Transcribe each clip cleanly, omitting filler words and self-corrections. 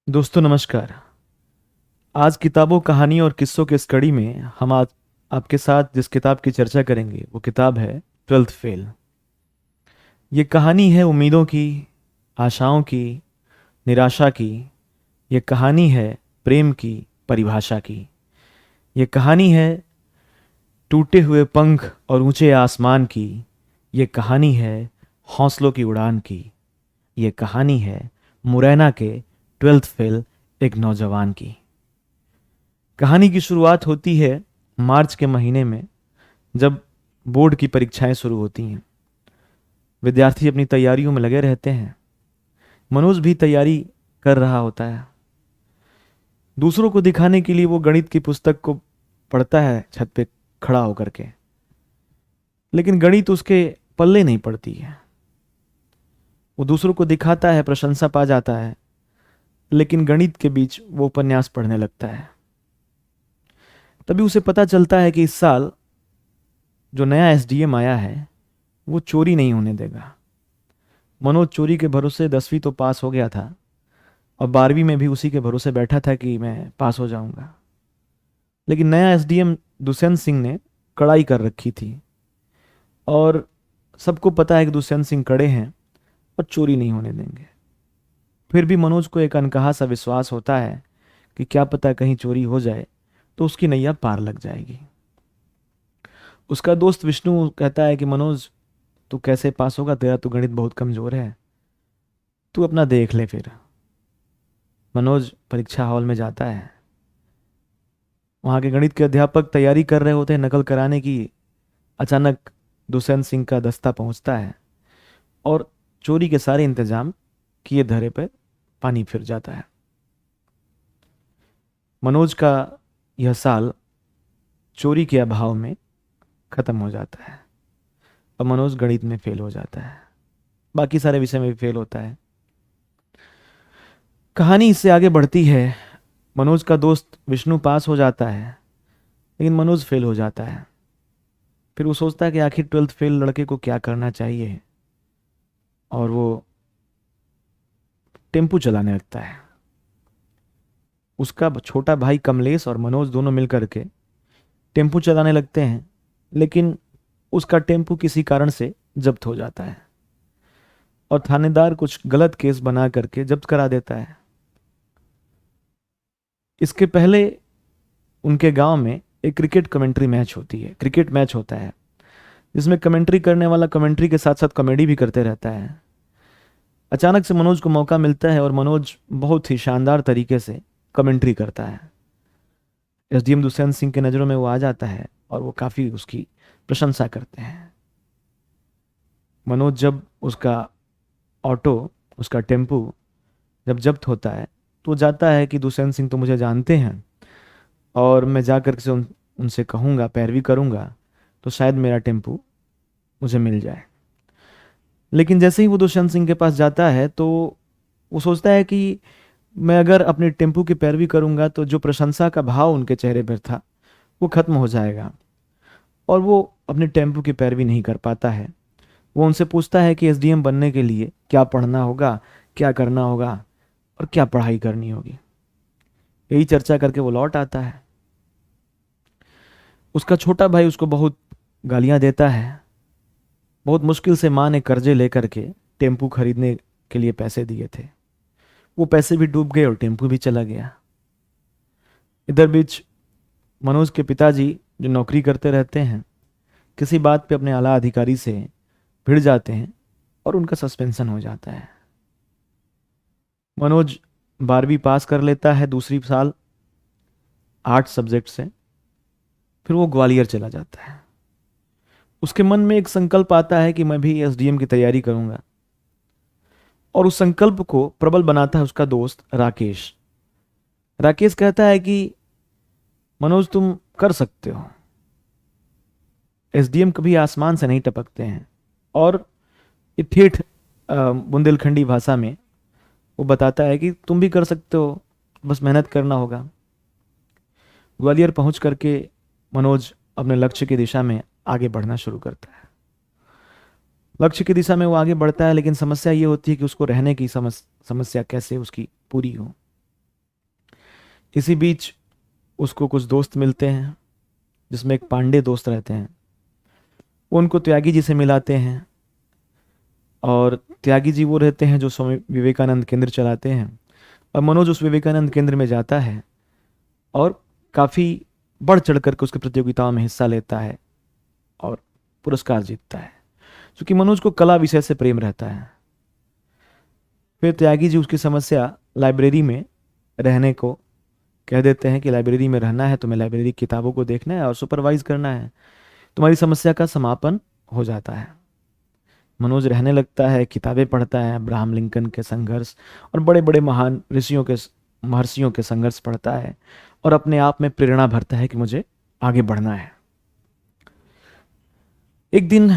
दोस्तों नमस्कार। आज किताबों कहानी और किस्सों के इस कड़ी में हम आज आपके साथ जिस किताब की चर्चा करेंगे वो किताब है ट्वेल्थ फेल। ये कहानी है उम्मीदों की, आशाओं की, निराशा की। ये कहानी है प्रेम की परिभाषा की। ये कहानी है टूटे हुए पंख और ऊंचे आसमान की। ये कहानी है हौसलों की उड़ान की। ये कहानी है मुरैना के ट्वेल्थ फेल एक नौजवान की। कहानी की शुरुआत होती है मार्च के महीने में, जब बोर्ड की परीक्षाएं शुरू होती हैं। विद्यार्थी अपनी तैयारियों में लगे रहते हैं। मनोज भी तैयारी कर रहा होता है। दूसरों को दिखाने के लिए वो गणित की पुस्तक को पढ़ता है छत पे खड़ा होकर के, लेकिन गणित उसके पल्ले नहीं पड़ती है। वो दूसरों को दिखाता है, प्रशंसा पा जाता है, लेकिन गणित के बीच वो उपन्यास पढ़ने लगता है। तभी उसे पता चलता है कि इस साल जो नया एसडीएम आया है वो चोरी नहीं होने देगा। मनोज चोरी के भरोसे 10वीं तो पास हो गया था और 12वीं में भी उसी के भरोसे बैठा था कि मैं पास हो जाऊंगा। लेकिन नया एसडीएम दुष्यंत सिंह ने कड़ाई कर रखी थी और सबको पता है कि दुष्यंत सिंह कड़े हैं और चोरी नहीं होने देंगे। फिर भी मनोज को एक अनकहा सा विश्वास होता है कि क्या पता कहीं चोरी हो जाए तो उसकी नैया पार लग जाएगी। उसका दोस्त विष्णु कहता है कि मनोज, तू कैसे पास होगा, तेरा तो गणित बहुत कमजोर है, तू अपना देख ले। फिर मनोज परीक्षा हॉल में जाता है। वहां के गणित के अध्यापक तैयारी कर रहे होते हैं नकल कराने की। अचानक दुष्यंत सिंह का दस्ता पहुंचता है और चोरी के सारे इंतजाम किए धरे पर पानी फिर जाता है। मनोज का यह साल चोरी के अभाव में खत्म हो जाता है और मनोज गणित में फेल हो जाता है। बाकी सारे विषय में भी फेल होता है। कहानी इससे आगे बढ़ती है। मनोज का दोस्त विष्णु पास हो जाता है, लेकिन मनोज फेल हो जाता है। फिर वो सोचता है कि आखिर ट्वेल्थ फेल लड़के को क्या करना चाहिए, और वो टेम्पू चलाने लगता है। उसका छोटा भाई कमलेश और मनोज दोनों मिलकर के टेम्पू चलाने लगते हैं, लेकिन उसका टेम्पू किसी कारण से जब्त हो जाता है और थानेदार कुछ गलत केस बना करके जब्त करा देता है। इसके पहले उनके गांव में एक क्रिकेट मैच होता है, जिसमें कमेंट्री करने वाला कमेंट्री के साथ साथ कॉमेडी भी करते रहता है। अचानक से मनोज को मौका मिलता है और मनोज बहुत ही शानदार तरीके से कमेंट्री करता है। एसडीएम दुष्यंत सिंह के नज़रों में वो आ जाता है और वो काफ़ी उसकी प्रशंसा करते हैं। मनोज जब उसका ऑटो, उसका टेम्पू जब जब्त होता है तो वो जाता है कि दुष्यंत सिंह तो मुझे जानते हैं और मैं जा कर के उनसे कहूँगा, पैरवी करूँगा तो शायद मेरा टेम्पू मुझे मिल जाए। लेकिन जैसे ही वो दुष्यंत सिंह के पास जाता है तो वो सोचता है कि मैं अगर अपने टेम्पू की पैरवी करूँगा तो जो प्रशंसा का भाव उनके चेहरे पर था वो खत्म हो जाएगा, और वो अपने टेम्पू की पैरवी नहीं कर पाता है। वो उनसे पूछता है कि एसडीएम बनने के लिए क्या पढ़ना होगा, क्या करना होगा और क्या पढ़ाई करनी होगी। यही चर्चा करके वो लौट आता है। उसका छोटा भाई उसको बहुत गालियां देता है। बहुत मुश्किल से माँ ने कर्जे लेकर के टेम्पू खरीदने के लिए पैसे दिए थे। वो पैसे भी डूब गए और टेम्पू भी चला गया। इधर बीच मनोज के पिताजी, जो नौकरी करते रहते हैं, किसी बात पे अपने आला अधिकारी से भिड़ जाते हैं और उनका सस्पेंशन हो जाता है। मनोज 12वीं पास कर लेता है दूसरी साल 8 सब्जेक्ट से। फिर वो ग्वालियर चला जाता है। उसके मन में एक संकल्प आता है कि मैं भी एसडीएम की तैयारी करूंगा, और उस संकल्प को प्रबल बनाता है उसका दोस्त राकेश। राकेश कहता है कि मनोज, तुम कर सकते हो, एसडीएम कभी आसमान से नहीं टपकते हैं। और ये ठेठ बुंदेलखंडी भाषा में वो बताता है कि तुम भी कर सकते हो, बस मेहनत करना होगा। ग्वालियर पहुंच करके मनोज अपने लक्ष्य की दिशा में आगे बढ़ना शुरू करता है। लक्ष्य की दिशा में वो आगे बढ़ता है, लेकिन समस्या ये होती है कि उसको रहने की समस्या कैसे उसकी पूरी हो। इसी बीच उसको कुछ दोस्त मिलते हैं, जिसमें एक पांडे दोस्त रहते हैं। वो उनको त्यागी जी से मिलाते हैं, और त्यागी जी वो रहते हैं जो स्वामी विवेकानंद केंद्र चलाते हैं। और मनोज उस विवेकानंद केंद्र में जाता है और काफ़ी बढ़ चढ़ करके उसकी प्रतियोगिताओं में हिस्सा लेता है और पुरस्कार जीतता है, क्योंकि मनोज को कला विषय से प्रेम रहता है। फिर त्यागी जी उसकी समस्या लाइब्रेरी में रहने को कह देते हैं कि लाइब्रेरी में रहना है, तुम्हें लाइब्रेरी की किताबों को देखना है और सुपरवाइज करना है, तुम्हारी समस्या का समापन हो जाता है। मनोज रहने लगता है, किताबें पढ़ता है, अब्राहम लिंकन के संघर्ष और बड़े बड़े महान ऋषियों के महर्षियों के संघर्ष पढ़ता है और अपने आप में प्रेरणा भरता है कि मुझे आगे बढ़ना है। एक दिन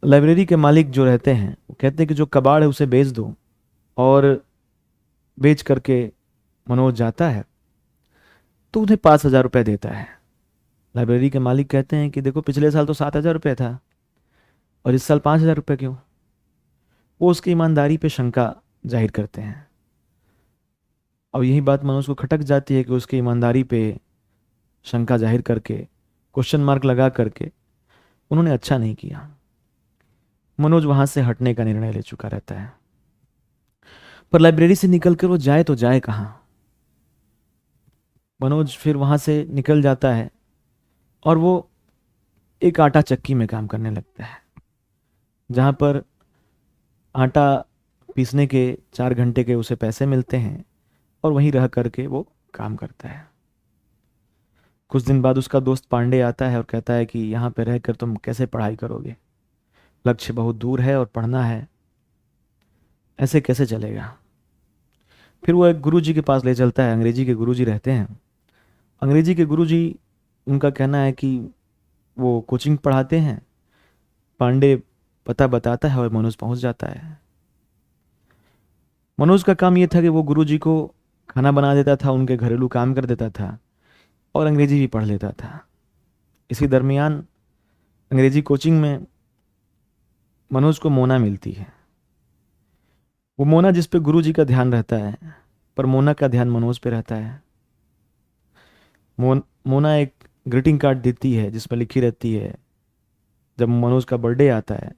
लाइब्रेरी के मालिक जो रहते हैं वो कहते हैं कि जो कबाड़ है उसे बेच दो, और बेच करके मनोज जाता है तो उन्हें 5,000 रुपये देता है। लाइब्रेरी के मालिक कहते हैं कि देखो, पिछले साल तो 7,000 रुपये था और इस साल 5,000 रुपये क्यों? वो उसकी ईमानदारी पे शंका जाहिर करते हैं। अब यही बात मनोज को खटक जाती है कि उसकी ईमानदारी पे शंका जाहिर करके, क्वेश्चन मार्क लगा करके उन्होंने अच्छा नहीं किया। मनोज वहां से हटने का निर्णय ले चुका रहता है, पर लाइब्रेरी से निकलकर वो जाए तो जाए कहाँ। मनोज फिर वहां से निकल जाता है और वो एक आटा चक्की में काम करने लगता है, जहां पर आटा पीसने के 4 घंटे के उसे पैसे मिलते हैं और वहीं रह करके वो काम करता है। कुछ दिन बाद उसका दोस्त पांडे आता है और कहता है कि यहाँ पे रहकर तुम कैसे पढ़ाई करोगे, लक्ष्य बहुत दूर है और पढ़ना है, ऐसे कैसे चलेगा। फिर वो एक गुरुजी के पास ले चलता है, अंग्रेजी के गुरुजी रहते हैं। अंग्रेजी के गुरुजी, उनका कहना है कि वो कोचिंग पढ़ाते हैं। पांडे पता बताता है और मनोज पहुंच जाता है। मनोज का काम ये था कि वो गुरुजी को खाना बना देता था, उनके घरेलू काम कर देता था और अंग्रेजी भी पढ़ लेता था। इसी दरमियान अंग्रेजी कोचिंग में मनोज को मोना मिलती है। वो मोना जिस पे गुरुजी का ध्यान रहता है, पर मोना का ध्यान मनोज पे रहता है। मोना एक ग्रीटिंग कार्ड देती है जिसमें लिखी रहती है, जब मनोज का बर्थडे आता है,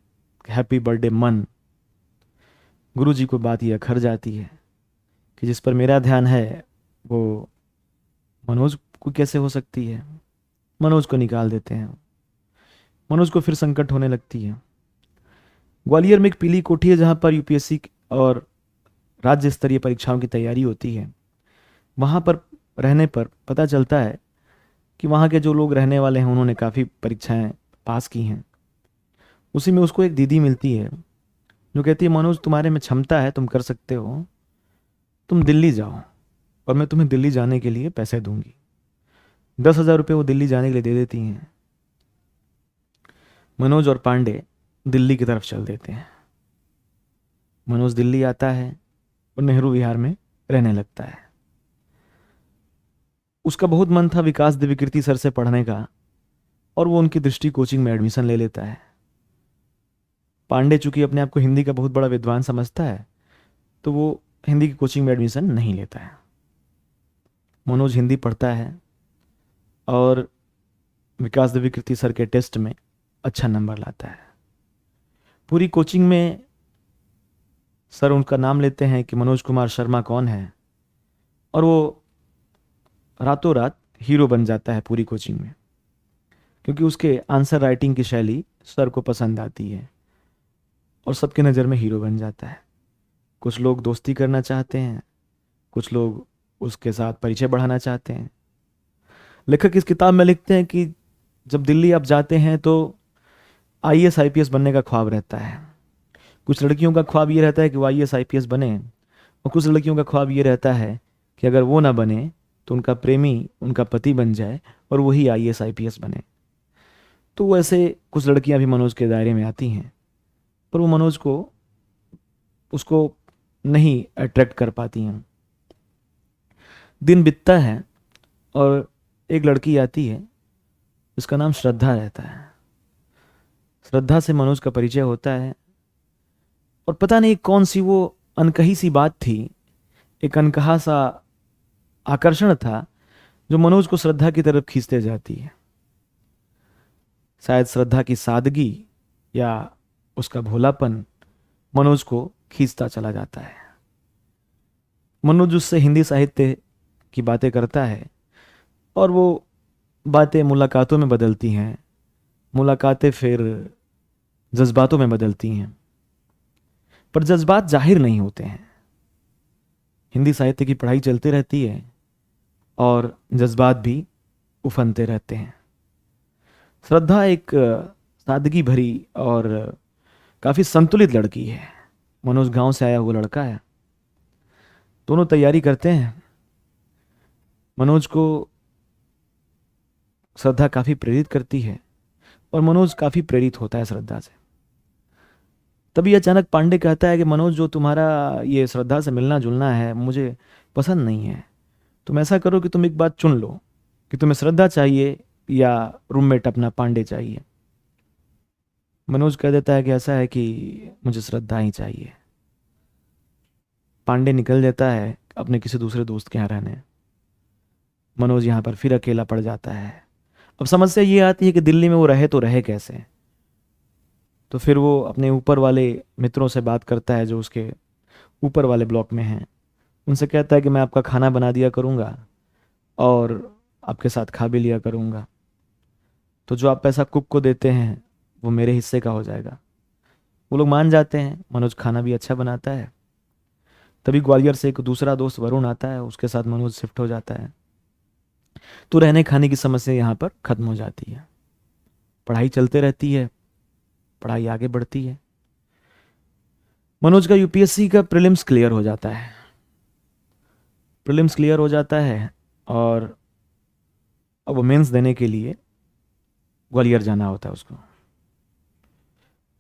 हैप्पी बर्थडे मन। गुरुजी को बात ये अखर जाती है कि जिस पर मेरा ध्यान है वो मनोज को कैसे हो सकती है। मनोज को निकाल देते हैं। मनोज को फिर संकट होने लगती है। ग्वालियर में एक पीली कोठी है जहां पर यूपीएससी और राज्य स्तरीय परीक्षाओं की तैयारी होती है। वहां पर रहने पर पता चलता है कि वहां के जो लोग रहने वाले हैं उन्होंने काफ़ी परीक्षाएं पास की हैं। उसी में उसको एक दीदी मिलती है जो कहती है, मनोज तुम्हारे में क्षमता है, तुम कर सकते हो, तुम दिल्ली जाओ और मैं तुम्हें दिल्ली जाने के लिए पैसे दूंगी। 10,000 रुपये वो दिल्ली जाने के लिए दे देती हैं। मनोज और पांडे दिल्ली की तरफ चल देते हैं। मनोज दिल्ली आता है और नेहरू विहार में रहने लगता है। उसका बहुत मन था विकास दिव्यकीर्ति सर से पढ़ने का और वो उनकी दृष्टि कोचिंग में एडमिशन ले लेता है। पांडे चूंकि अपने आप को हिंदी का बहुत बड़ा विद्वान समझता है तो वो हिंदी की कोचिंग में एडमिशन नहीं लेता है। मनोज हिंदी पढ़ता है और विकास दिव्यकीर्ति सर के टेस्ट में अच्छा नंबर लाता है। पूरी कोचिंग में सर उनका नाम लेते हैं कि मनोज कुमार शर्मा कौन है, और वो रातों रात हीरो बन जाता है पूरी कोचिंग में, क्योंकि उसके आंसर राइटिंग की शैली सर को पसंद आती है और सबके नज़र में हीरो बन जाता है। कुछ लोग दोस्ती करना चाहते हैं, कुछ लोग उसके साथ परिचय बढ़ाना चाहते हैं। लेखक इस किताब में लिखते हैं कि जब दिल्ली आप जाते हैं तो आईएएस आईपीएस बनने का ख्वाब रहता है। कुछ लड़कियों का ख्वाब ये रहता है कि वो आईएएस आईपीएस बने, और कुछ लड़कियों का ख्वाब ये रहता है कि अगर वो ना बने तो उनका प्रेमी उनका पति बन जाए और वही आईएएस आईपीएस बने। तो वैसे कुछ लड़कियां भी मनोज के दायरे में आती हैं, पर वो मनोज को उसको नहीं अट्रैक्ट कर पाती हैं। दिन बीतता है और एक लड़की आती है जिसका नाम श्रद्धा रहता है। श्रद्धा से मनोज का परिचय होता है और पता नहीं कौन सी वो अनकही सी बात थी, एक अनकहा सा आकर्षण था जो मनोज को श्रद्धा की तरफ खींचते जाती है। शायद श्रद्धा की सादगी या उसका भोलापन मनोज को खींचता चला जाता है। मनोज उससे हिंदी साहित्य की बातें करता है और वो बातें मुलाकातों में बदलती हैं, मुलाकातें फिर जज्बातों में बदलती हैं, पर जज्बात जाहिर नहीं होते हैं। हिंदी साहित्य की पढ़ाई चलती रहती है और जज्बात भी उफनते रहते हैं। श्रद्धा एक सादगी भरी और काफ़ी संतुलित लड़की है। मनोज गांव से आया हुआ लड़का है। दोनों तैयारी करते हैं। मनोज को श्रद्धा काफ़ी प्रेरित करती है और मनोज काफ़ी प्रेरित होता है श्रद्धा से। तभी अचानक पांडे कहता है कि मनोज, जो तुम्हारा ये श्रद्धा से मिलना जुलना है मुझे पसंद नहीं है। तुम ऐसा करो कि तुम एक बात चुन लो कि तुम्हें श्रद्धा चाहिए या रूममेट अपना पांडे चाहिए। मनोज कह देता है कि ऐसा है कि मुझे श्रद्धा ही चाहिए। पांडे निकल देता है अपने किसी दूसरे दोस्त के यहाँ रहने। मनोज यहाँ पर फिर अकेला पड़ जाता है। अब समस्या ये आती है कि दिल्ली में वो रहे तो रहे कैसे। तो फिर वो अपने ऊपर वाले मित्रों से बात करता है जो उसके ऊपर वाले ब्लॉक में हैं। उनसे कहता है कि मैं आपका खाना बना दिया करूँगा और आपके साथ खा भी लिया करूँगा, तो जो आप पैसा कुक को देते हैं वो मेरे हिस्से का हो जाएगा। वो लोग मान जाते हैं। मनोज खाना भी अच्छा बनाता है। तभी ग्वालियर से एक दूसरा दोस्त वरुण आता है, उसके साथ मनोज शिफ्ट हो जाता है। तो रहने खाने की समस्या यहाँ पर खत्म हो जाती है। पढ़ाई चलते रहती है, पढ़ाई आगे बढ़ती है। मनोज का यूपीएससी का प्रीलिम्स क्लियर हो जाता है। प्रीलिम्स क्लियर हो जाता है और अब वो मेंस देने के लिए ग्वालियर जाना होता है उसको।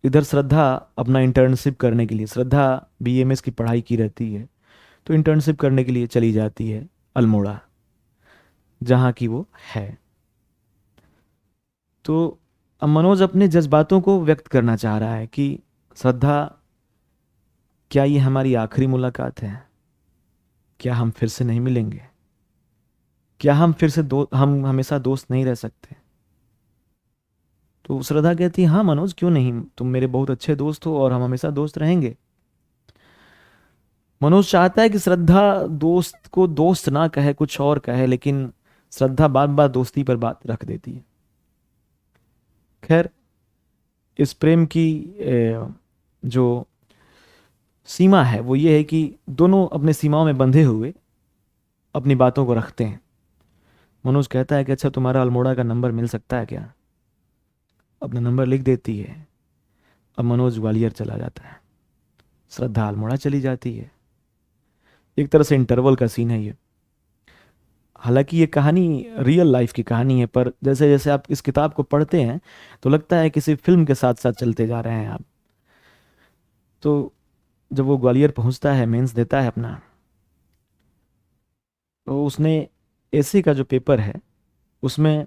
इधर श्रद्धा अपना इंटर्नशिप करने के लिए, श्रद्धा बीएमएस की पढ़ाई की रहती है, तो इंटर्नशिप करने के लिए चली जाती है अल्मोड़ा, जहाँ की वो है। तो अब मनोज अपने जज्बातों को व्यक्त करना चाह रहा है कि श्रद्धा, क्या ये हमारी आखिरी मुलाकात है? क्या हम फिर से नहीं मिलेंगे? क्या हम फिर से हम हमेशा दोस्त नहीं रह सकते? तो श्रद्धा कहती है, हाँ मनोज, क्यों नहीं, तुम मेरे बहुत अच्छे दोस्त हो और हम हमेशा दोस्त रहेंगे। मनोज चाहता है कि श्रद्धा दोस्त को दोस्त ना कहे, कुछ और कहे, लेकिन श्रद्धा बार बार दोस्ती पर बात रख देती है। खैर, इस प्रेम की जो सीमा है वो ये है कि दोनों अपने सीमाओं में बंधे हुए अपनी बातों को रखते हैं। मनोज कहता है कि अच्छा, तुम्हारा अल्मोड़ा का नंबर मिल सकता है क्या? अपना नंबर लिख देती है। अब मनोज ग्वालियर चला जाता है, श्रद्धा अल्मोड़ा चली जाती है। एक तरह से इंटरवल का सीन है ये। हालांकि ये कहानी रियल लाइफ की कहानी है, पर जैसे जैसे आप इस किताब को पढ़ते हैं तो लगता है किसी फिल्म के साथ साथ चलते जा रहे हैं आप। तो जब वो ग्वालियर पहुंचता है, मेंस देता है अपना, तो उसने एसए का जो पेपर है उसमें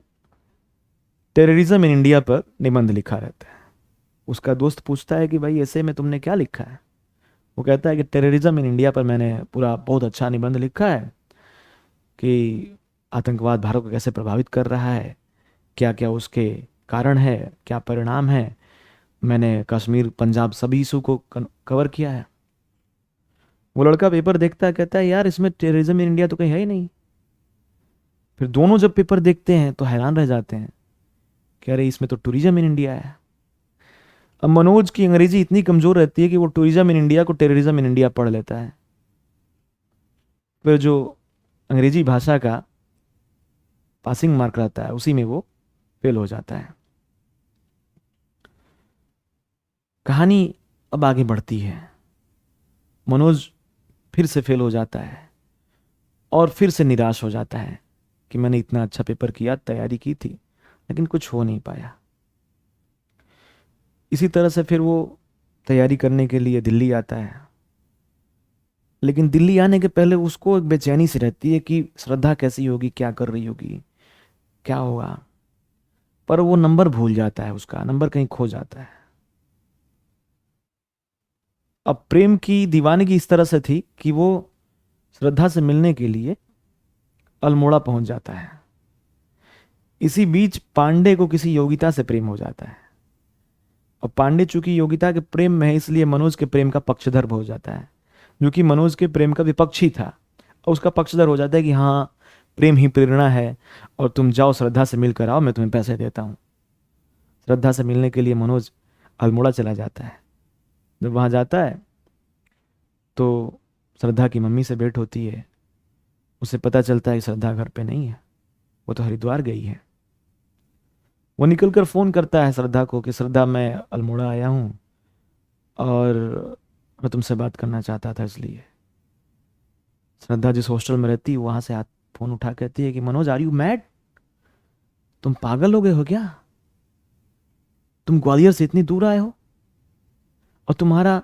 टेररिज्म इन इंडिया पर निबंध लिखा रहता है। उसका दोस्त पूछता है कि भाई एसए में तुमने क्या लिखा है? वो कहता है कि टेररिज्म इन इंडिया पर मैंने पूरा बहुत अच्छा निबंध लिखा है कि आतंकवाद भारत को कैसे प्रभावित कर रहा है, क्या क्या उसके कारण है, क्या परिणाम है। मैंने कश्मीर, पंजाब सभी इशू को कवर किया है। वो लड़का पेपर देखता है, कहता है यार इसमें टेररिज्म इन इंडिया तो कहीं है ही नहीं। फिर दोनों जब पेपर देखते हैं तो हैरान रह जाते हैं कि अरे इसमें तो टूरिज्म इन इंडिया है। अब मनोज की अंग्रेजी इतनी कमजोर रहती है कि वो टूरिज्म इन इंडिया को टेररिज्म इन इंडिया पढ़ लेता है। फिर जो अंग्रेजी भाषा का पासिंग मार्क रहता है उसी में वो फेल हो जाता है। कहानी अब आगे बढ़ती है। मनोज फिर से फेल हो जाता है और फिर से निराश हो जाता है कि मैंने इतना अच्छा पेपर किया, तैयारी की थी, लेकिन कुछ हो नहीं पाया। इसी तरह से फिर वो तैयारी करने के लिए दिल्ली आता है। लेकिन दिल्ली आने के पहले उसको एक बेचैनी सी रहती है कि श्रद्धा कैसी होगी, क्या कर रही होगी, क्या होगा। पर वो नंबर भूल जाता है, उसका नंबर कहीं खो जाता है। अब प्रेम की दीवानगी इस तरह से थी कि वो श्रद्धा से मिलने के लिए अल्मोड़ा पहुंच जाता है। इसी बीच पांडे को किसी योगिता से प्रेम हो जाता है, और पांडे चूंकि योगिता के प्रेम में है इसलिए मनोज के प्रेम का पक्षधर हो जाता है, जो कि मनोज के प्रेम का विपक्षी था, और उसका पक्षधर हो जाता है कि हाँ प्रेम ही प्रेरणा है और तुम जाओ श्रद्धा से मिलकर आओ, मैं तुम्हें पैसे देता हूँ। श्रद्धा से मिलने के लिए मनोज अल्मोड़ा चला जाता है। जब वहाँ जाता है तो श्रद्धा की मम्मी से भेंट होती है। उसे पता चलता है कि श्रद्धा घर पे नहीं है, वो तो हरिद्वार गई है। वो निकलकर फ़ोन करता है श्रद्धा को कि श्रद्धा मैं अल्मोड़ा आया हूँ और मैं तुमसे बात करना चाहता था इसलिए। श्रद्धा जिस हॉस्टल में रहती है वहाँ से हाथ फ़ोन उठा कहती है कि मनोज आर यू मैड, तुम पागल हो गए हो क्या? तुम ग्वालियर से इतनी दूर आए हो, और तुम्हारा,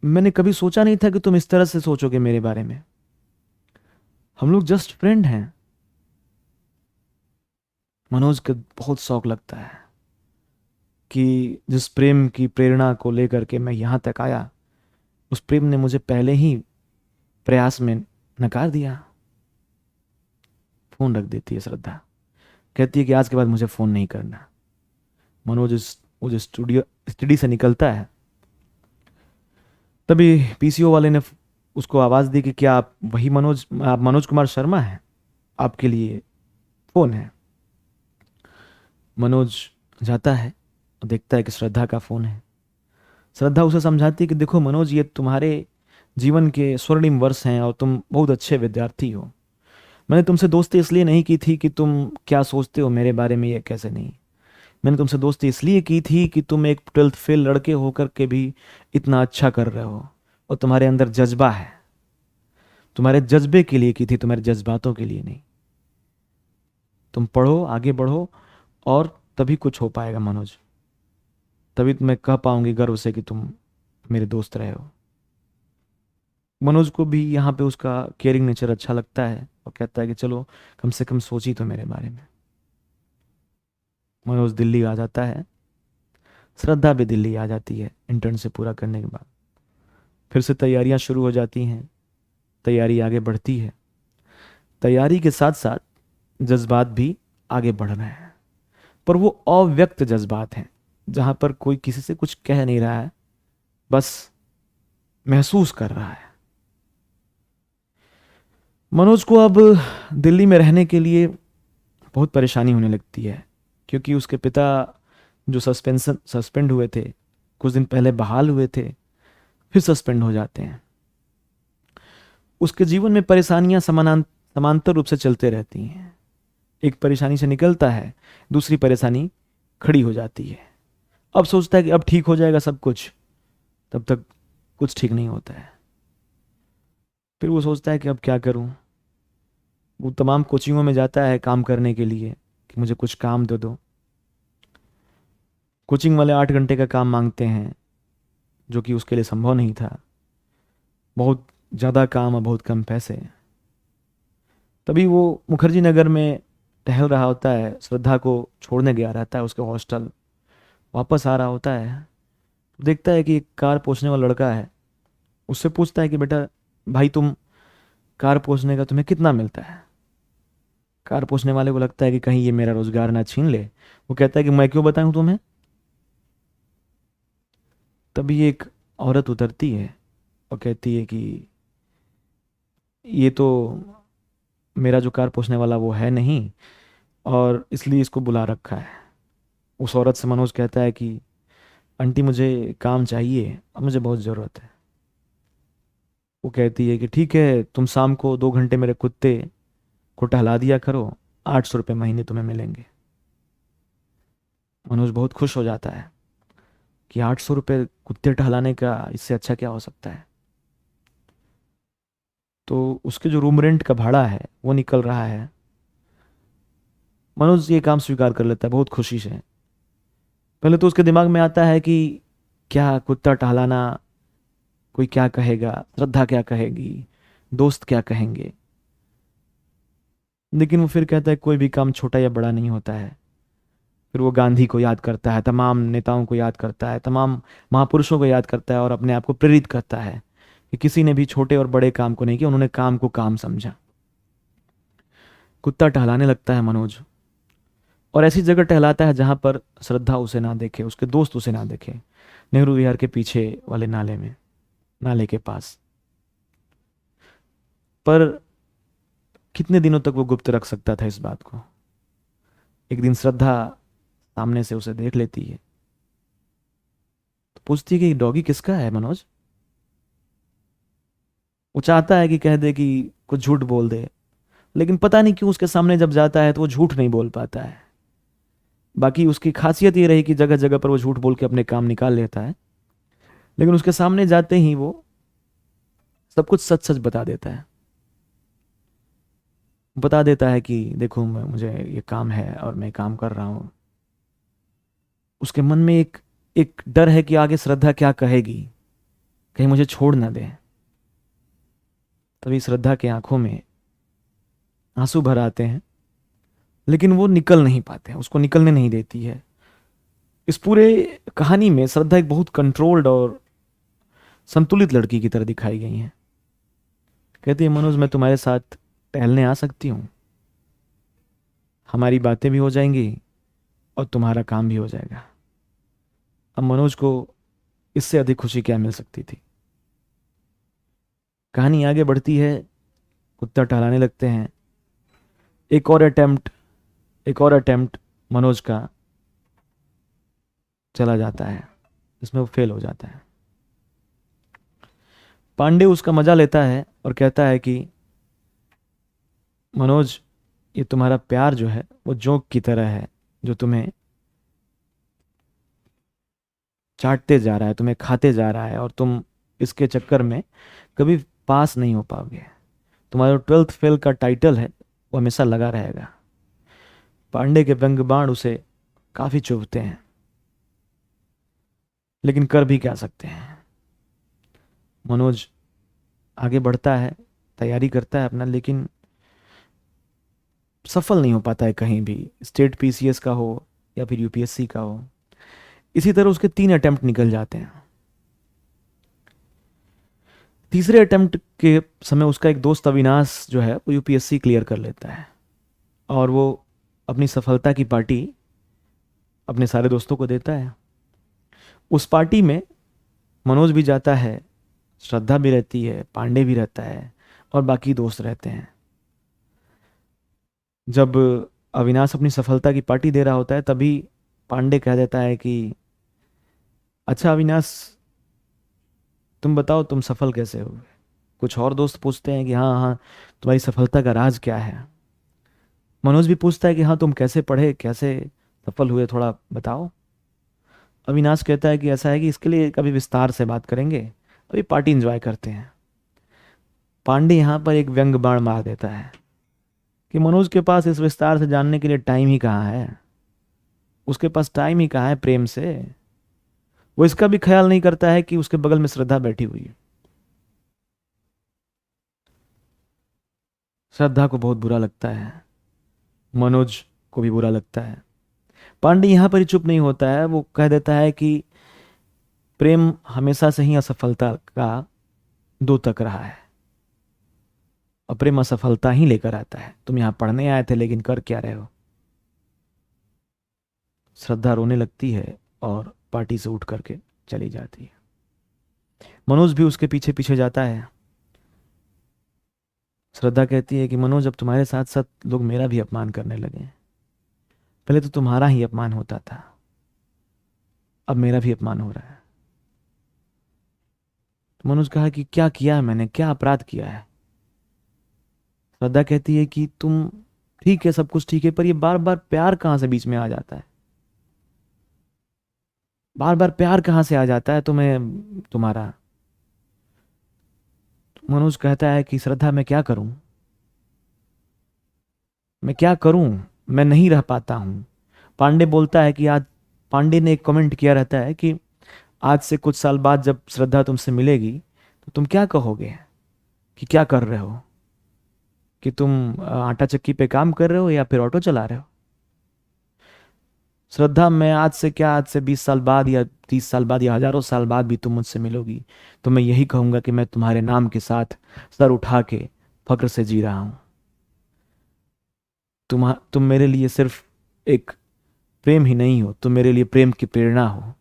मैंने कभी सोचा नहीं था कि तुम इस तरह से सोचोगे मेरे बारे में। हम लोग जस्ट फ्रेंड हैं। मनोज को बहुत शौक लगता है कि जिस प्रेम की प्रेरणा को लेकर के मैं यहाँ तक आया, उस प्रेम ने मुझे पहले ही प्रयास में नकार दिया। फोन रख देती है श्रद्धा, कहती है कि आज के बाद मुझे फोन नहीं करना। मनोज वो जो स्टडी से निकलता है, तभी पीसीओ वाले ने उसको आवाज दी कि क्या आप मनोज कुमार शर्मा हैं, आपके लिए फोन है। मनोज जाता है और देखता है कि श्रद्धा का फोन है। श्रद्धा उसे समझाती है कि देखो मनोज, ये तुम्हारे जीवन के स्वर्णिम वर्ष हैं और तुम बहुत अच्छे विद्यार्थी हो। मैंने तुमसे दोस्ती इसलिए नहीं की थी कि तुम क्या सोचते हो मेरे बारे में, ये कैसे नहीं। मैंने तुमसे दोस्ती इसलिए की थी कि तुम एक 12th फेल लड़के होकर के भी इतना अच्छा कर रहे हो, और तुम्हारे अंदर जज्बा है। तुम्हारे जज्बे के लिए की थी, तुम्हारे जज्बातों के लिए नहीं। तुम पढ़ो, आगे बढ़ो, और तभी कुछ हो पाएगा मनोज। तभी मैं कह पाऊंगी गर्व से कि तुम मेरे दोस्त रहे हो। मनोज को भी यहाँ पे उसका केयरिंग नेचर अच्छा लगता है और कहता है कि चलो कम से कम सोची तो मेरे बारे में। मनोज दिल्ली आ जाता है, श्रद्धा भी दिल्ली आ जाती है इंटर्नशिप पूरा करने के बाद। फिर से तैयारियां शुरू हो जाती हैं, तैयारी आगे बढ़ती है। तैयारी के साथ साथ जज्बात भी आगे बढ़ रहे हैं, पर वो अव्यक्त जज्बात हैं, जहां पर कोई किसी से कुछ कह नहीं रहा है, बस महसूस कर रहा है। मनोज को अब दिल्ली में रहने के लिए बहुत परेशानी होने लगती है, क्योंकि उसके पिता जो सस्पेंड हुए थे, कुछ दिन पहले बहाल हुए थे, फिर सस्पेंड हो जाते हैं। उसके जीवन में परेशानियां समांतर रूप से चलते रहती हैं। एक परेशानी से निकलता है, दूसरी परेशानी खड़ी हो जाती है। अब सोचता है कि अब ठीक हो जाएगा सब कुछ, तब तक कुछ ठीक नहीं होता है। फिर वो सोचता है कि अब क्या करूं। वो तमाम कोचिंगों में जाता है काम करने के लिए कि मुझे कुछ काम दे दो। कोचिंग वाले 8 घंटे का काम मांगते हैं, जो कि उसके लिए संभव नहीं था। बहुत ज़्यादा काम और बहुत कम पैसे। तभी वो मुखर्जी नगर में टहल रहा होता है, श्रद्धा को छोड़ने गया रहता है उसके हॉस्टल। वापस आ रहा होता है, देखता है कि एक कार पोंछने वाला लड़का है। उससे पूछता है कि बेटा भाई, तुम कार पोंछने का तुम्हें कितना मिलता है? कार पोंछने वाले को लगता है कि कहीं ये मेरा रोजगार ना छीन ले। वो कहता है कि मैं क्यों बताऊं तुम्हें। तभी एक औरत उतरती है और कहती है कि ये तो मेरा जो कार पोंछने वाला वो है नहीं, और इसलिए इसको बुला रखा है। उस औरत से मनोज कहता है कि आंटी मुझे काम चाहिए और मुझे बहुत ज़रूरत है। वो कहती है कि ठीक है, तुम शाम को 2 घंटे मेरे कुत्ते को टहला दिया करो, 800 रुपये महीने तुम्हें मिलेंगे। मनोज बहुत खुश हो जाता है कि 800 रुपये कुत्ते टहलाने का, इससे अच्छा क्या हो सकता है। तो उसके जो रूम रेंट का भाड़ा है वो निकल रहा है। मनोज ये काम स्वीकार कर लेता है बहुत खुशी से। पहले तो उसके दिमाग में आता है कि क्या कुत्ता टहलाना, कोई क्या कहेगा, श्रद्धा क्या कहेगी, दोस्त क्या कहेंगे। लेकिन वो फिर कहता है कोई भी काम छोटा या बड़ा नहीं होता है। फिर वो गांधी को याद करता है, तमाम नेताओं को याद करता है, तमाम महापुरुषों को याद करता है, और अपने आप को प्रेरित करता है कि किसी ने भी छोटे और बड़े काम को नहीं किया, उन्होंने काम को काम समझा। कुत्ता टहलाने लगता है मनोज, और ऐसी जगह टहलाता है जहां पर श्रद्धा उसे ना देखे, उसके दोस्त उसे ना देखे। नेहरू विहार के पीछे वाले नाले में, नाले के पास। पर कितने दिनों तक वो गुप्त रख सकता था इस बात को? एक दिन श्रद्धा सामने से उसे देख लेती है, तो पूछती है कि डॉगी किसका है मनोज? वो चाहता है कि कह दे कि कुछ झूठ बोल दे, लेकिन पता नहीं क्यों उसके सामने जब जाता है तो वो झूठ नहीं बोल पाता है। बाकी उसकी खासियत ये रही कि जगह जगह पर वो झूठ बोल के अपने काम निकाल लेता है, लेकिन उसके सामने जाते ही वो सब कुछ सच सच बता देता है। बता देता है कि देखो मुझे ये काम है और मैं काम कर रहा हूं। उसके मन में एक एक डर है कि आगे श्रद्धा क्या कहेगी, कहीं मुझे छोड़ ना दे। तभी श्रद्धा की आंखों में आंसू भर आते हैं, लेकिन वो निकल नहीं पाते हैं, उसको निकलने नहीं देती है। इस पूरे कहानी में श्रद्धा एक बहुत कंट्रोल्ड और संतुलित लड़की की तरह दिखाई गई है। कहती है मनोज, मैं तुम्हारे साथ टहलने आ सकती हूँ, हमारी बातें भी हो जाएंगी और तुम्हारा काम भी हो जाएगा। अब मनोज को इससे अधिक खुशी क्या मिल सकती थी? कहानी आगे बढ़ती है, कुत्ता टहलाने लगते हैं। एक और अटेम्प्ट मनोज का चला जाता है, जिसमें वो फेल हो जाता है। पांडे उसका मजा लेता है और कहता है कि मनोज, ये तुम्हारा प्यार जो है वो जोंक की तरह है, जो तुम्हें चाटते जा रहा है, तुम्हें खाते जा रहा है, और तुम इसके चक्कर में कभी पास नहीं हो पाओगे। तुम्हारा 12th फेल का टाइटल है वो हमेशा लगा रहेगा। पांडे के व्यंग बाण उसे काफी चुभते हैं, लेकिन कर भी क्या सकते हैं। मनोज आगे बढ़ता है, तैयारी करता है अपना, लेकिन सफल नहीं हो पाता है कहीं भी, स्टेट पीसीएस का हो या फिर यूपीएससी का हो। इसी तरह उसके 3 अटेम्प्ट निकल जाते हैं। तीसरे अटेम्प्ट के समय उसका एक दोस्त अविनाश जो है वो यूपीएससी क्लियर कर लेता है, और वो अपनी सफलता की पार्टी अपने सारे दोस्तों को देता है। उस पार्टी में मनोज भी जाता है, श्रद्धा भी रहती है, पांडे भी रहता है, और बाकी दोस्त रहते हैं। जब अविनाश अपनी सफलता की पार्टी दे रहा होता है, तभी पांडे कह देता है कि अच्छा अविनाश, तुम बताओ तुम सफल कैसे हुए? कुछ और दोस्त पूछते हैं कि हाँ हाँ, तुम्हारी सफलता का राज क्या है? मनोज भी पूछता है कि हाँ, तुम कैसे पढ़े, कैसे सफल हुए, थोड़ा बताओ। अविनाश कहता है कि ऐसा है कि इसके लिए कभी विस्तार से बात करेंगे, अभी पार्टी एंजॉय करते हैं। पांडे यहाँ पर एक व्यंग बाण मार देता है कि मनोज के पास इस विस्तार से जानने के लिए टाइम ही कहाँ है, उसके पास टाइम ही कहाँ है प्रेम से। वो इसका भी ख्याल नहीं करता है कि उसके बगल में श्रद्धा बैठी हुई है। श्रद्धा को बहुत बुरा लगता है, मनोज को भी बुरा लगता है। पांडे यहां पर ही चुप नहीं होता है, वो कह देता है कि प्रेम हमेशा से ही असफलता का दूतक रहा है, और प्रेम असफलता ही लेकर आता है। तुम यहां पढ़ने आए थे, लेकिन कर क्या रहे हो? श्रद्धा रोने लगती है और पार्टी से उठ करके चली जाती है। मनोज भी उसके पीछे पीछे जाता है। श्रद्धा कहती है कि मनोज, अब तुम्हारे साथ साथ लोग मेरा भी अपमान करने लगे हैं। पहले तो तुम्हारा ही अपमान होता था, अब मेरा भी अपमान हो रहा है। तो मनोज कहा कि क्या किया है मैंने, क्या अपराध किया है? श्रद्धा कहती है कि तुम ठीक है, सब कुछ ठीक है, पर ये बार बार प्यार कहां से बीच में आ जाता है? बार बार प्यार कहां से आ जाता है तुम्हें तुम्हारा? मनोज कहता है कि श्रद्धा, मैं क्या करूं, मैं क्या करूं, मैं नहीं रह पाता हूं। पांडे बोलता है कि आज, पांडे ने एक कमेंट किया रहता है कि आज से कुछ साल बाद जब श्रद्धा तुमसे मिलेगी तो तुम क्या कहोगे, कि क्या कर रहे हो, कि तुम आटा चक्की पे काम कर रहे हो या फिर ऑटो चला रहे हो? श्रद्धा, मैं आज से क्या, आज से 20 साल बाद या 30 साल बाद या हजारों साल बाद भी तुम मुझसे मिलोगी तो मैं यही कहूंगा कि मैं तुम्हारे नाम के साथ सर उठा के फक्र से जी रहा हूं। तुम मेरे लिए सिर्फ एक प्रेम ही नहीं हो, तुम मेरे लिए प्रेम की प्रेरणा हो।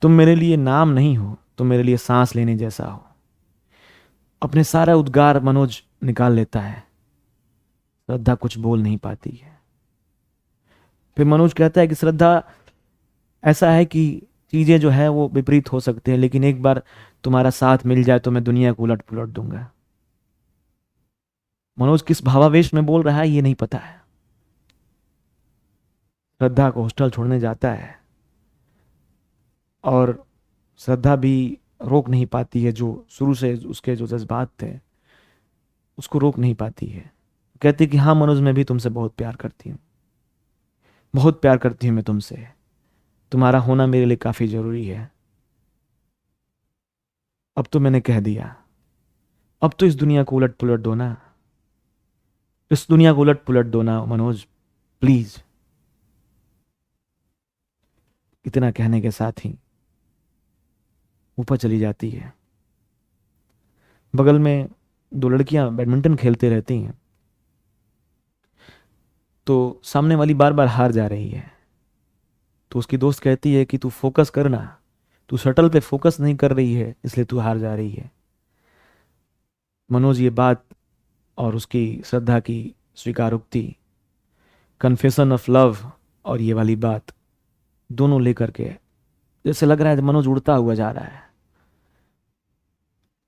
तुम मेरे लिए नाम नहीं हो, तुम मेरे लिए सांस लेने जैसा हो। अपने सारा उद्गार मनोज निकाल लेता है। श्रद्धा कुछ बोल नहीं पाती है। फिर मनोज कहता है कि श्रद्धा, ऐसा है कि चीजें जो है वो विपरीत हो सकती हैं, लेकिन एक बार तुम्हारा साथ मिल जाए तो मैं दुनिया को उलट पुलट दूंगा। मनोज किस भावावेश में बोल रहा है ये नहीं पता है। श्रद्धा को हॉस्टल छोड़ने जाता है और श्रद्धा भी रोक नहीं पाती है, जो शुरू से उसके जो जज्बात थे उसको रोक नहीं पाती है। कहती कि हाँ मनोज, मैं भी तुमसे बहुत प्यार करती हूँ, बहुत प्यार करती हूँ मैं तुमसे। तुम्हारा होना मेरे लिए काफी जरूरी है। अब तो मैंने कह दिया, अब तो इस दुनिया को उलट पुलट दो ना, इस दुनिया को उलट पुलट दो ना मनोज, प्लीज। इतना कहने के साथ ही ऊपर चली जाती है। बगल में दो लड़कियां बैडमिंटन खेलते रहती हैं, तो सामने वाली बार बार हार जा रही है। तो उसकी दोस्त कहती है कि तू फोकस करना, तू शटल पे फोकस नहीं कर रही है इसलिए तू हार जा रही है। मनोज ये बात और उसकी श्रद्धा की स्वीकारोक्ति, कन्फेशन ऑफ लव, और ये वाली बात दोनों लेकर के जैसे लग रहा है मनोज उड़ता हुआ जा रहा है।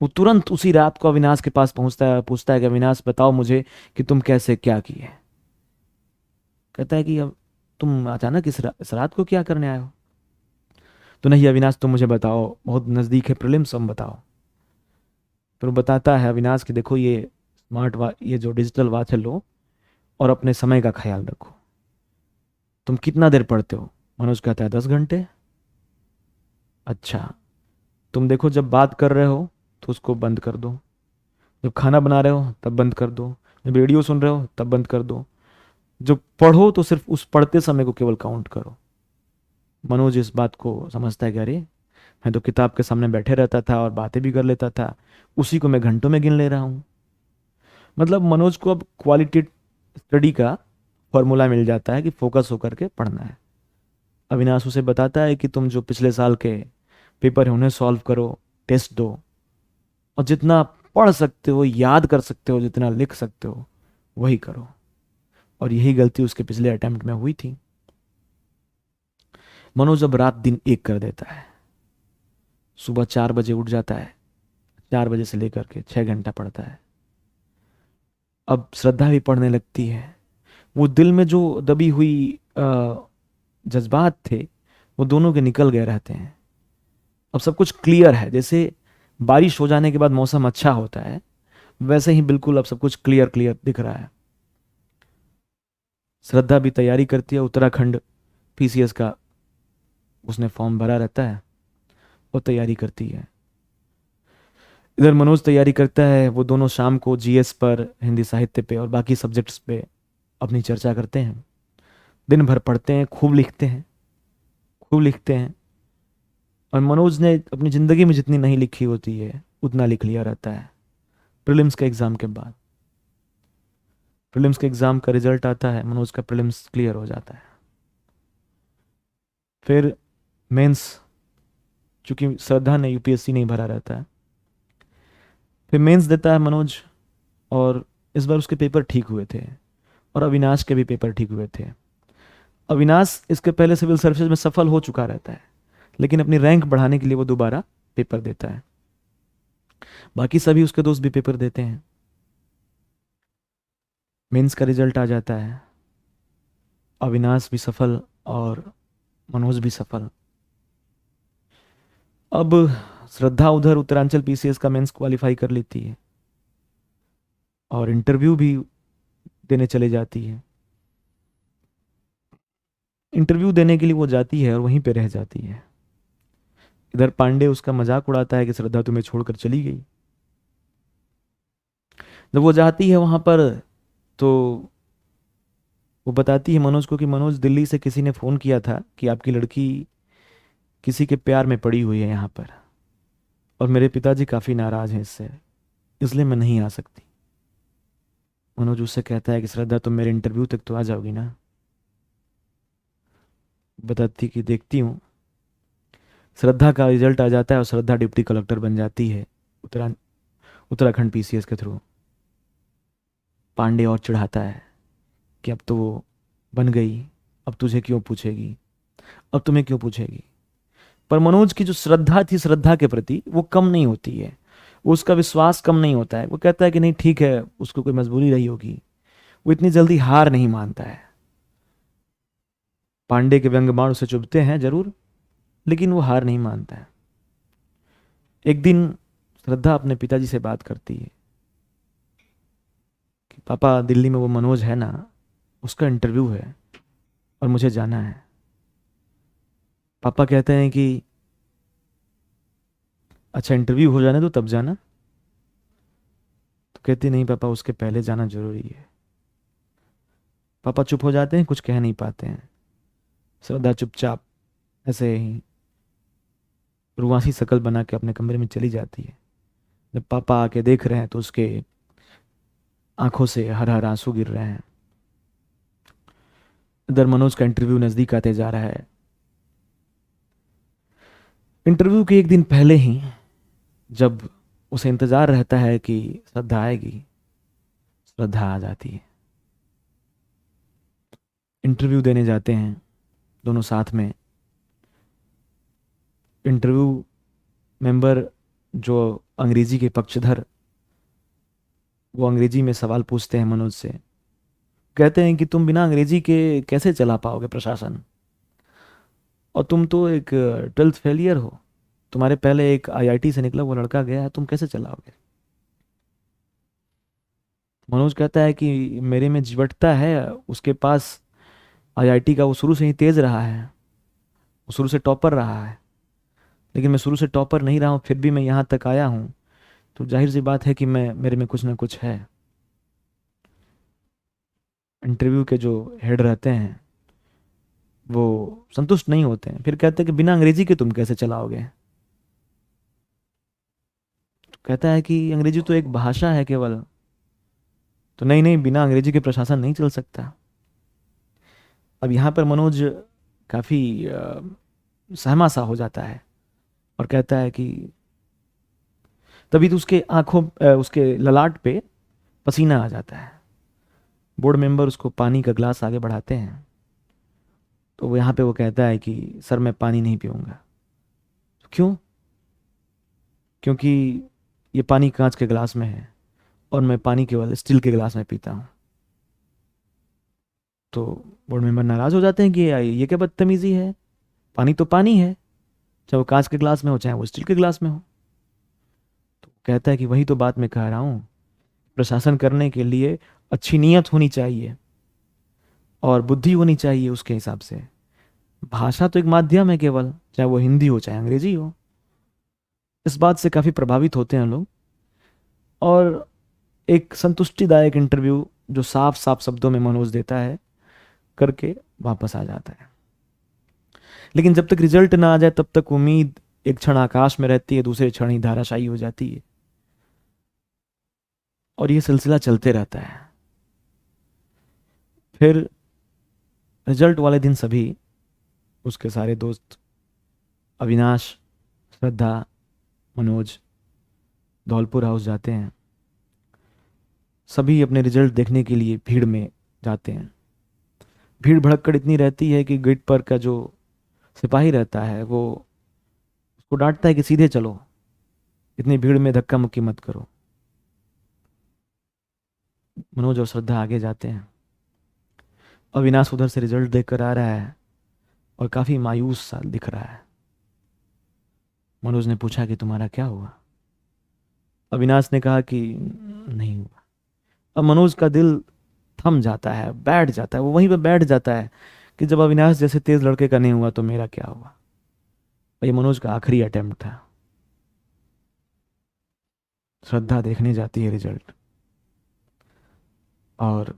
वो तुरंत उसी रात को अविनाश के पास पहुंचता है, पूछता है कि अविनाश बताओ मुझे कि तुम कैसे क्या किए। कहता है कि अब तुम अचानक इस रात को क्या करने आए हो। तो नहीं अविनाश, तुम मुझे बताओ, बहुत नजदीक है प्रीलिम्स, हम बताओ। फिर वो बताता है अविनाश कि देखो ये ये जो डिजिटल वॉच है लो, और अपने समय का ख्याल रखो। तुम कितना देर पढ़ते हो। मनोज कहता है 10 घंटे। अच्छा, तुम देखो जब बात कर रहे हो तो उसको बंद कर दो, जब खाना बना रहे हो तब बंद कर दो, जब रेडियो सुन रहे हो तब बंद कर दो, जब पढ़ो तो सिर्फ उस पढ़ते समय को केवल काउंट करो। मनोज इस बात को समझता है कि अरे, मैं तो किताब के सामने बैठे रहता था और बातें भी कर लेता था, उसी को मैं घंटों में गिन ले रहा हूँ। मतलब मनोज को अब क्वालिटी स्टडी का फॉर्मूला मिल जाता है कि फोकस होकर के पढ़ना है। अविनाश उसे बताता है कि तुम जो पिछले साल के पेपर है उन्हें सॉल्व करो, टेस्ट दो, और जितना पढ़ सकते हो, याद कर सकते हो, जितना लिख सकते हो वही करो। और यही गलती उसके पिछले अटेम्प्ट में हुई थी। मनोज अब रात दिन एक कर देता है। सुबह 4 बजे उठ जाता है, 4 बजे से लेकर के 6 घंटा पढ़ता है। अब श्रद्धा भी पढ़ने लगती है। वो दिल में जो दबी हुई जज्बात थे वो दोनों के निकल गए रहते हैं। अब सब कुछ क्लियर है, जैसे बारिश हो जाने के बाद मौसम अच्छा होता है वैसे ही बिल्कुल अब सब कुछ क्लियर क्लियर दिख रहा है। श्रद्धा भी तैयारी करती है, उत्तराखंड पीसीएस का उसने फॉर्म भरा रहता है और तैयारी करती है। इधर मनोज तैयारी करता है। वो दोनों शाम को जीएस पर, हिंदी साहित्य पे और बाकी सब्जेक्ट्स पे अपनी चर्चा करते हैं। दिन भर पढ़ते हैं, खूब लिखते हैं, खूब लिखते हैं। और मनोज ने अपनी जिंदगी में जितनी नहीं लिखी होती है उतना लिख लिया रहता है। प्रीलिम्स के एग्जाम के बाद, प्रीलिम्स के एग्जाम का रिजल्ट आता है, मनोज का प्रीलिम्स क्लियर हो जाता है। फिर मेंस, चूंकि श्रद्धा ने यूपीएससी नहीं भरा रहता है, फिर मेंस देता है मनोज, और इस बार उसके पेपर ठीक हुए थे और अविनाश के भी पेपर ठीक हुए थे। अविनाश इसके पहले सिविल सर्विसेज में सफल हो चुका रहता है, लेकिन अपनी रैंक बढ़ाने के लिए वो दोबारा पेपर देता है। बाकी सभी उसके दोस्त भी पेपर देते हैं। मेंस का रिजल्ट आ जाता है, अविनाश भी सफल और मनोज भी सफल। अब श्रद्धा उधर उत्तरांचल पीसीएस का मेंस क्वालिफाई कर लेती है और इंटरव्यू भी देने चले जाती है। इंटरव्यू देने के लिए वो जाती है और वहीं पे रह जाती है। इधर पांडे उसका मजाक उड़ाता है कि श्रद्धा तुम्हें छोड़कर चली गई। जब वो जाती है वहां पर तो वो बताती है मनोज को कि मनोज, दिल्ली से किसी ने फोन किया था कि आपकी लड़की किसी के प्यार में पड़ी हुई है यहाँ पर, और मेरे पिताजी काफी नाराज हैं इससे, इसलिए मैं नहीं आ सकती। मनोज उससे कहता है कि श्रद्धा तुम मेरे इंटरव्यू तक तो आ जाओगी ना। बताती कि देखती हूँ। श्रद्धा का रिजल्ट आ जाता है और श्रद्धा डिप्टी कलेक्टर बन जाती है उत्तरा उत्तराखंड पीसीएस के थ्रू। पांडे और चिढ़ाता है कि अब तो वो बन गई, अब तुझे क्यों पूछेगी, अब तुम्हें क्यों पूछेगी। पर मनोज की जो श्रद्धा थी श्रद्धा के प्रति वो कम नहीं होती है, वो उसका विश्वास कम नहीं होता है। वो कहता है कि नहीं ठीक है, उसको कोई मजबूरी रही होगी। वो इतनी जल्दी हार नहीं मानता है। पांडे के व्यंग बाण उसे चुभते हैं जरूर, लेकिन वो हार नहीं मानता है। एक दिन श्रद्धा अपने पिताजी से बात करती है कि पापा दिल्ली में वो मनोज है ना, उसका इंटरव्यू है और मुझे जाना है। पापा कहते हैं कि अच्छा इंटरव्यू हो जाने दो तब जाना। तो कहती नहीं पापा, उसके पहले जाना जरूरी है। पापा चुप हो जाते हैं, कुछ कह नहीं पाते हैं। श्रद्धा चुपचाप ऐसे ही रुआसी शकल बना के अपने कमरे में चली जाती है। जब पापा आके देख रहे हैं तो उसके आंखों से हर हर आंसू गिर रहे हैं। इधर मनोज का इंटरव्यू नजदीक आते जा रहा है। इंटरव्यू के एक दिन पहले ही जब उसे इंतजार रहता है कि श्रद्धा आएगी, श्रद्धा आ जाती है। इंटरव्यू देने जाते हैं दोनों साथ में। इंटरव्यू मेंबर जो अंग्रेजी के पक्षधर, वो अंग्रेजी में सवाल पूछते हैं मनोज से। कहते हैं कि तुम बिना अंग्रेजी के कैसे चला पाओगे प्रशासन, और तुम तो एक 12th फेलियर हो। तुम्हारे पहले एक आईआईटी से निकला वो लड़का गया है, तुम कैसे चलाओगे। मनोज कहता है कि मेरे में जिवटता है, उसके पास आईआईटी का वो शुरू से ही तेज रहा है, वो शुरू से टॉपर रहा है। लेकिन मैं शुरू से टॉपर नहीं रहा हूँ, फिर भी मैं यहाँ तक आया हूँ। तो जाहिर सी बात है कि मैं मेरे में कुछ ना कुछ है। इंटरव्यू के जो हेड रहते हैं वो संतुष्ट नहीं होते हैं, फिर कहते हैं कि बिना अंग्रेजी के तुम कैसे चलाओगे। तो कहता है कि अंग्रेजी तो एक भाषा है केवल। तो नहीं नहीं, बिना अंग्रेजी के प्रशासन नहीं चल सकता। अब यहाँ पर मनोज काफी सहमा सा हो जाता है और कहता है कि तभी तो उसके आंखों उसके ललाट पे पसीना आ जाता है। बोर्ड मेंबर उसको पानी का ग्लास आगे बढ़ाते हैं। तो वो यहाँ पे वो कहता है कि सर मैं पानी नहीं पीऊंगा। तो क्यों? क्योंकि ये पानी कांच के गिलास में है और मैं पानी केवल स्टील के गिलास में पीता हूँ। तो बोर्ड मेंबर नाराज हो जाते हैं कि ये क्या बदतमीजी है, पानी तो पानी है, चाहे वो कांच के गिलास में हो चाहे वो स्टील के गिलास में हो। तो कहता है कि वही तो बात मैं कह रहा हूँ, प्रशासन करने के लिए अच्छी नीयत होनी चाहिए और बुद्धि होनी चाहिए उसके हिसाब से। भाषा तो एक माध्यम है केवल, चाहे वो हिंदी हो चाहे अंग्रेजी हो। इस बात से काफी प्रभावित होते हैं लोग और एक संतुष्टिदायक इंटरव्यू जो साफ साफ शब्दों में मनोज देता है करके वापस आ जाता है। लेकिन जब तक रिजल्ट ना आ जाए तब तक उम्मीद एक क्षण आकाश में रहती है, दूसरे क्षण ही धाराशायी हो जाती है और ये सिलसिला चलते रहता है। फिर रिजल्ट वाले दिन सभी उसके सारे दोस्त अविनाश, श्रद्धा, मनोज धौलपुर हाउस जाते हैं। सभी अपने रिजल्ट देखने के लिए भीड़ में जाते हैं। भीड़ भड़क्कड़ इतनी रहती है कि गेट पर का जो सिपाही रहता है वो उसको डांटता है कि सीधे चलो, इतनी भीड़ में धक्का मुक्की मत करो। मनोज और श्रद्धा आगे जाते हैं। अविनाश उधर से रिजल्ट देख कर आ रहा है और काफी मायूस सा दिख रहा है। मनोज ने पूछा कि तुम्हारा क्या हुआ। अविनाश ने कहा कि नहीं हुआ। अब मनोज का दिल थम जाता है, बैठ जाता है, वो वहीं पे बैठ जाता है कि जब अविनाश जैसे तेज लड़के का नहीं हुआ तो मेरा क्या हुआ। और ये मनोज का आखिरी अटेम्प्ट था। श्रद्धा देखने जाती है रिजल्ट और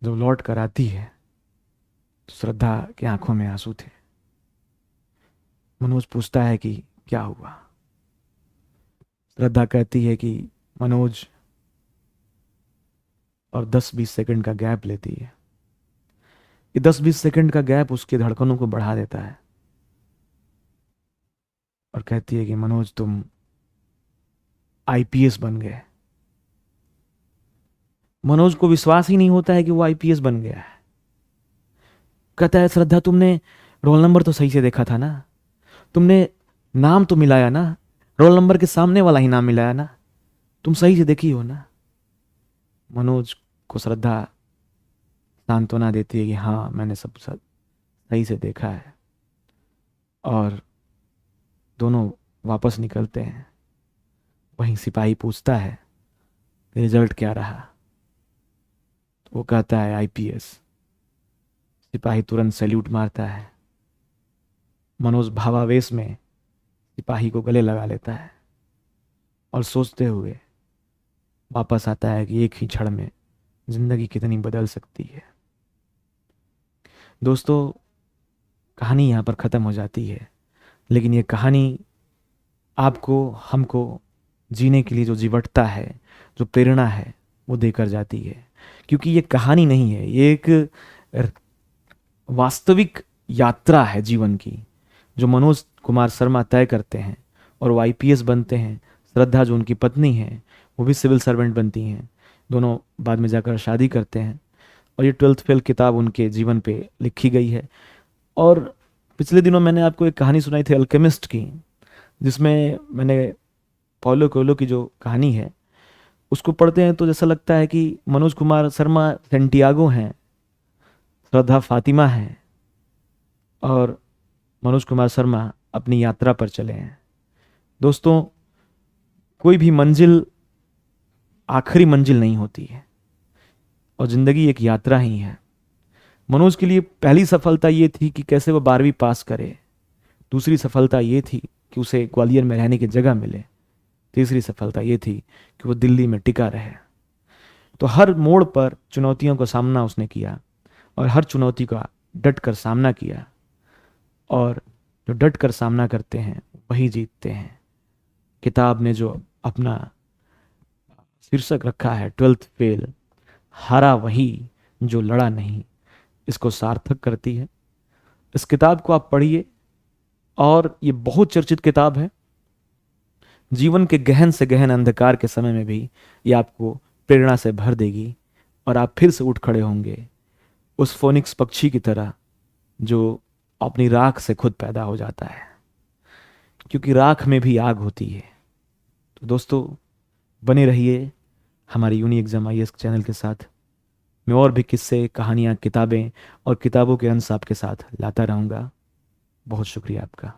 जब लौट कर आती है तो श्रद्धा की आंखों में आंसू थे। मनोज पूछता है कि क्या हुआ। श्रद्धा कहती है कि मनोज और 10-20 सेकंड का गैप लेती है। ये 10-20 सेकंड का गैप उसके धड़कनों को बढ़ा देता है और कहती है कि मनोज तुम आईपीएस बन गए। मनोज को विश्वास ही नहीं होता है कि वो आईपीएस बन गया है। कहता है श्रद्धा तुमने रोल नंबर तो सही से देखा था ना, तुमने नाम तो मिलाया ना, रोल नंबर के सामने वाला ही नाम मिलाया ना, तुम सही से देखी हो ना। मनोज को श्रद्धा सांत्वना देती है कि हाँ मैंने सब सही से देखा है। और दोनों वापस निकलते हैं। वहीं सिपाही पूछता है रिजल्ट क्या रहा। वो कहता है आईपीएस। सिपाही तुरंत सैल्यूट मारता है। मनोज भावावेश में सिपाही को गले लगा लेता है और सोचते हुए वापस आता है कि एक ही क्षण में जिंदगी कितनी बदल सकती है। दोस्तों, कहानी यहाँ पर ख़त्म हो जाती है, लेकिन ये कहानी आपको हमको जीने के लिए जो जीवटता है, जो प्रेरणा है, वो देकर जाती है। क्योंकि ये कहानी नहीं है, ये एक वास्तविक यात्रा है जीवन की, जो मनोज कुमार शर्मा तय करते हैं और वो आईपीएस बनते हैं। श्रद्धा जो उनकी पत्नी है वो भी सिविल सर्वेंट बनती हैं। दोनों बाद में जाकर शादी करते हैं और ये 12th फेल किताब उनके जीवन पे लिखी गई है। और पिछले दिनों मैंने आपको एक कहानी सुनाई थी अल्केमिस्ट की, जिसमें मैंने पॉलो कोएल्हो की जो कहानी है उसको पढ़ते हैं तो जैसा लगता है कि मनोज कुमार शर्मा सेंटियागो हैं, श्रद्धा फातिमा हैं और मनोज कुमार शर्मा अपनी यात्रा पर चले हैं। दोस्तों, कोई भी मंजिल आखिरी मंजिल नहीं होती है और ज़िंदगी एक यात्रा ही है। मनोज के लिए पहली सफलता ये थी कि कैसे वो 12वीं पास करे। दूसरी सफलता ये थी कि उसे ग्वालियर में रहने की जगह मिले। तीसरी सफलता ये थी कि वो दिल्ली में टिका रहे। तो हर मोड़ पर चुनौतियों का सामना उसने किया और हर चुनौती का डट कर सामना किया। और जो डट कर सामना करते हैं वही जीतते हैं। किताब ने जो अपना शीर्षक रखा है 12th फेल, हारा वही जो लड़ा नहीं, इसको सार्थक करती है। इस किताब को आप पढ़िए और ये बहुत चर्चित किताब है। जीवन के गहन से गहन अंधकार के समय में भी ये आपको प्रेरणा से भर देगी और आप फिर से उठ खड़े होंगे उस फोनिक्स पक्षी की तरह जो अपनी राख से खुद पैदा हो जाता है, क्योंकि राख में भी आग होती है। तो दोस्तों, बने रहिए हमारे यूनी एग्जाम आईएएस चैनल के साथ। मैं और भी किस्से, कहानियाँ, किताबें और किताबों के अंश आपके साथ लाता रहूँगा। बहुत शुक्रिया आपका।